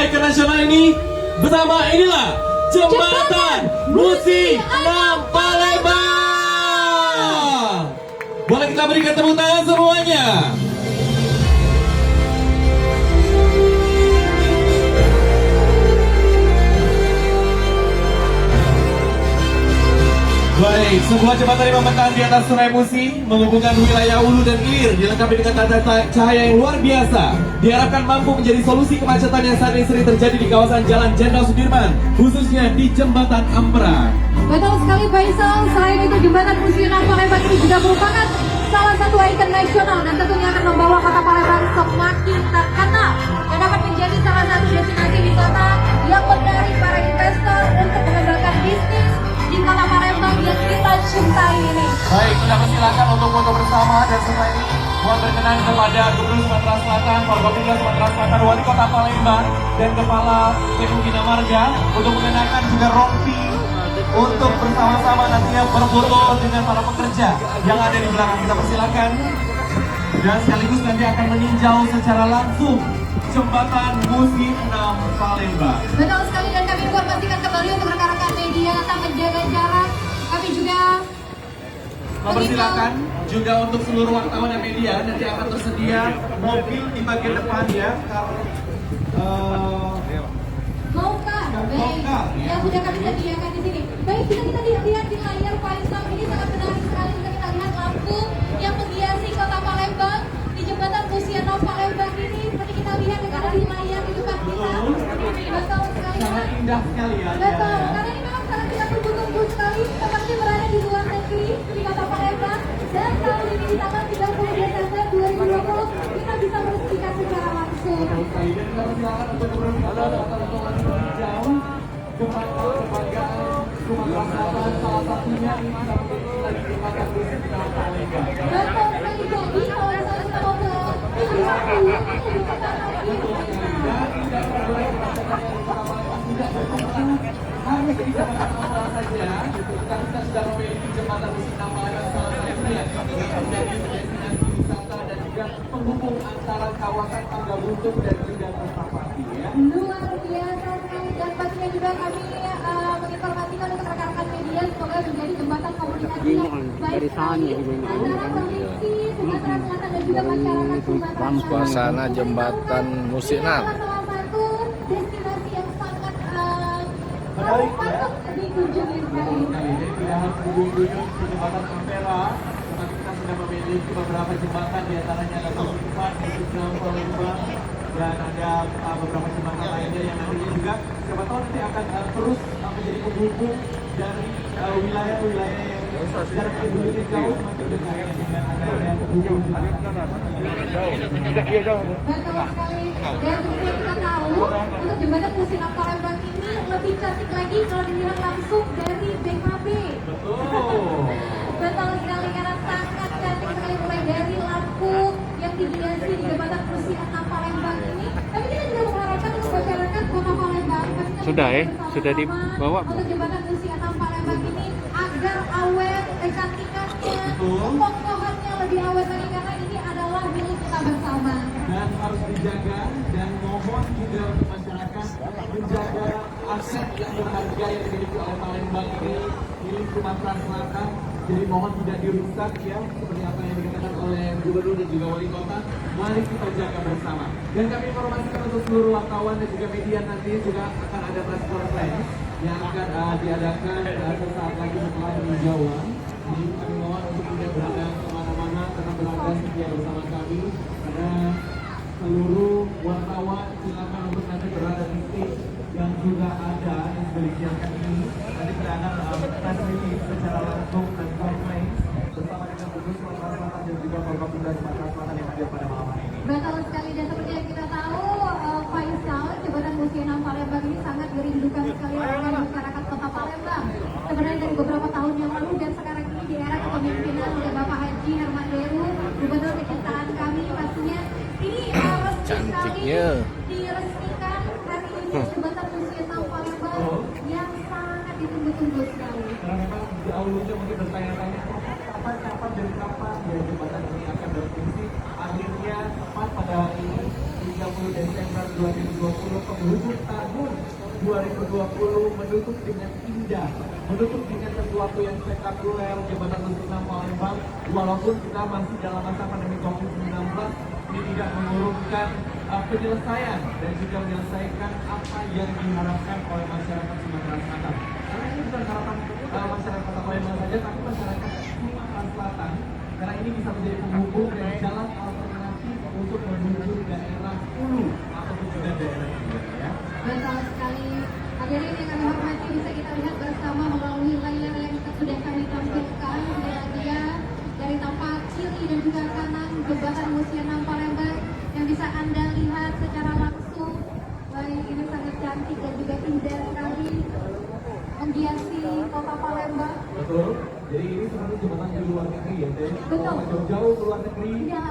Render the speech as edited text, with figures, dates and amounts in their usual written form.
ikon nasional ini bersama inilah Jembatan Musi 6 Palembang. Boleh kita berikan tepuk tangan semuanya. Baik, sebuah jembatan yang membentang di atas Sungai Musi menghubungkan wilayah Hulu dan Hilir dilengkapi dengan tata cahaya yang luar biasa. Diharapkan mampu menjadi solusi kemacetan yang saat ini sering terjadi di kawasan Jalan Jenderal Sudirman, khususnya di Jembatan Ampera. Betul sekali Faisal, selain itu Jembatan Musi 6 Palembang ini juga merupakan salah satu ikon nasional dan tentunya akan membawa kota Palembang semakin terkenal dan dapat menjadi salah satu destinasi wisata yang menarik para investor untuk mengembangkan bisnis di kota Palembang yang kita cintai ini. Baik, kita persilakan untuk foto bersama dan setelah ini mohon berkenan kepada Gubernur Sumatera Selatan, Forkopimda Sumatera Selatan, Wali Kota Palembang dan Kepala PU Bina Marga untuk mengenakan juga rompi untuk bersama-sama nantinya berfoto dengan para pekerja yang ada di belakang. Kita persilakan dan sekaligus nanti akan meninjau secara langsung Jembatan Musi 6 Palembang. Betul sekali dan kami informasikan kembali untuk rekan-rekan media tetap menjaga jarak. Kami juga mempersilakan juga untuk seluruh wartawan dan media nanti akan tersedia mobil di bagian depan ya. Mauka, baik, yang sudah kami sediakan di sini. Baik, kita lihat di layar Faisal ini sangat menarik sekali. Kita lihat lampu yang menghiasi kota Palembang di Jembatan Musi 6 Palembang ini. Seperti kita lihat ada di layar di depan kita. Betul sekali. Sangat indah sekali ya. Betul, karena ini memang sangat tidak tunggu-tunggu sekali. Seperti berada di luar negeri di kota Palembang. Dan tahun ini di tanggal 30 Desember 2020 kita bisa meresmikan secara langsung. Harus bisa mengenal saja, kita sudah memiliki jembatan Musi 6 Palembang salah satunya menjadi destinasi wisata dan juga penghubung antara kawasan Tangga Buntung dan juga Kertapati ya. Luar biasa sekali dan pastinya juga kami menginformasikan untuk rekan-rekan media semoga menjadi jembatan komunikasi yang baik sekali antara provinsi Sumatera Selatan dan juga masyarakat Sumatera Selatan. Suasana Jembatan Musi 6. Salah satu destinasi yang sangat Menarik ya. patut dikunjungi sekali. Jadi tidak harus mengunjungi jembatan Ampera, tetapi kita sudah memiliki beberapa jembatan diantaranya ada Sultan, Islam, Palembang, dan ada beberapa jembatan lainnya yang nantinya juga siapa tahu nanti akan terus menjadi penghubung dari wilayah-wilayah yang jarak penduduknya jauh semakin dekat dengan ada yang penghubung. Betul sekali. Dan seperti yang kita tahu, untuk jembatan Musi 6 Palembang ini lebih cantik lagi kalau dilihat langsung dari BKB. Betul. Betul sekali karena sangat cantik sekali mulai dari lampu yang dihiasi di jembatan Musi 6 Palembang ini. Tapi kita juga mengharapkan untuk masyarakat Kota Palembang Sudah ya? bersama-sama Sudah dibawa? untuk jembatan Musi 6 Palembang ini agar awet kecantikannya, Betul. pohon-pohonnya lebih awet lagi karena ini adalah milik kita bersama. Dan harus dijaga dan mohon juga untuk masyarakat menjaga aset yang berharga yang dimiliki oleh Palembang ini milik Sumatera Selatan. Jadi mohon tidak dirusak ya, seperti apa yang dikatakan oleh Gubernur dan juga Wali Kota. Mari kita jaga bersama. Dan kami informasikan untuk seluruh wartawan dan juga media nanti juga akan ada press conference yang akan diadakan sesaat lagi setelah peninjauan. Jadi kami mohon untuk tidak berada kemana-mana, karena berada setia bersama kami. Karena seluruh wartawan silakan untuk nanti berada di stage yang sudah ada yang sudah disiapkan ini. Nanti kita akan press release secara langsung dan conference bersama dengan Gubernur Sumatera Selatan dan juga Forkopimda Sumatera Selatan yang hadir pada malam hari ini. Betul sekali dan seperti yang kita tahu, Faisal, jembatan Musi 6 Palembang ini sangat dirindukan sekali oleh masyarakat Kota Palembang. Sebenarnya dari beberapa tahun yang lalu dan sekarang ini di era kepemimpinan oleh Bapak Haji Herman Deru, Gubernur kecintaan kami pastinya ini resmi sekali diresmikan hari ini jembatan Musi 6 Palembang yang sangat ditunggu-tunggu sekali. Karena memang di awalnya mungkin bertanya-tanya kapan dan kapan ya jembatan ini akan berfungsi. Akhirnya tepat pada hari ini 30 Desember 2020 penghujung tahun 2020 menutup dengan indah, menutup dengan sesuatu yang spektakuler Jembatan Musim Enam Palembang. Walaupun kita masih dalam masa pandemi COVID-19, ini tidak mengurungkan penyelesaian dan juga menyelesaikan apa yang diharapkan oleh masyarakat Sumatera Selatan. Karena ini bukan harapan masyarakat Kota Palembang saja, tapi masyarakat Sumatera Selatan. Karena ini bisa menjadi penghubung dan jalan alternatif untuk menuju daerah hulu ataupun juga daerah hilir ya. Betul sekali. Hadirin yang kami hormati, bisa kita lihat bersama melalui layar yang sudah kami tampilkan dia dari tampak kiri dan juga kanan Jembatan Musim Enam Palembang yang bisa Anda lihat secara langsung. Baik, ini sangat cantik dan juga indah sekali menghiasi Kota Palembang. Betul. Jadi ini sebenarnya jembatan di luar negeri ya, Teh. Betul. Jauh-jauh ke luar negeri. Iya,